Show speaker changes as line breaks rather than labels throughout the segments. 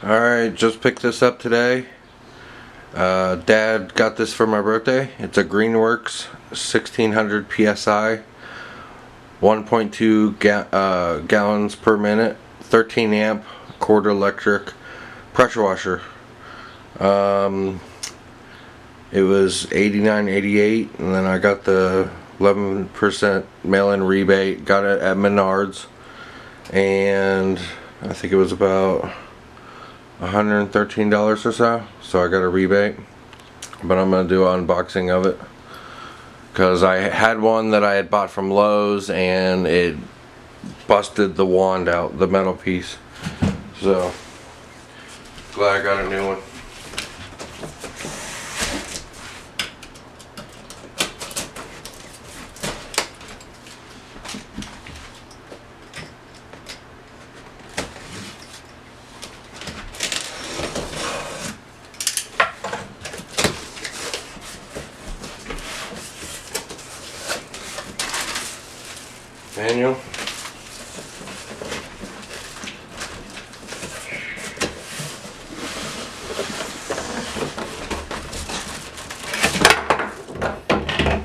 Alright, just picked this up today. Dad got this for my birthday. It's a Greenworks 1600 PSI, 1.2 gallons per minute, 13 amp, quarter electric pressure washer. It was $89.88, and then I got the 11% mail-in rebate. Got it at Menards, and I think it was about $113 or so I got a rebate. But I'm gonna do an unboxing of it because I had one that I had bought from Lowe's and it busted the wand out, the metal piece. So glad I got a new one. Manual.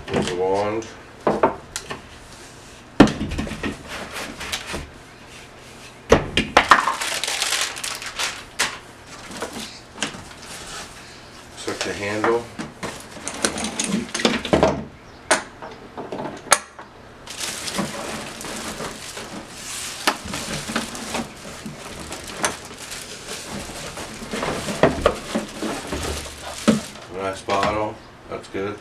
There's the wand. Looks like the handle. Nice bottle, that's good.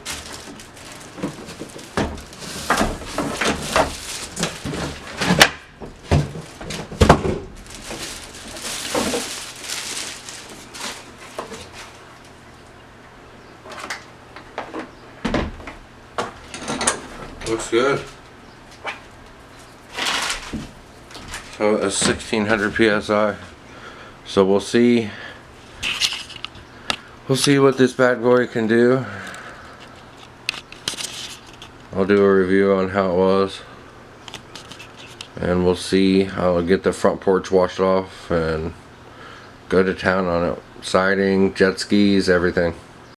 Looks good. So a 1600 PSI. So we'll see. We'll see what this bad boy can do. I'll do a review on how it was, and we'll see. I'll get the front porch washed off and go to town on it. Siding, jet skis, everything.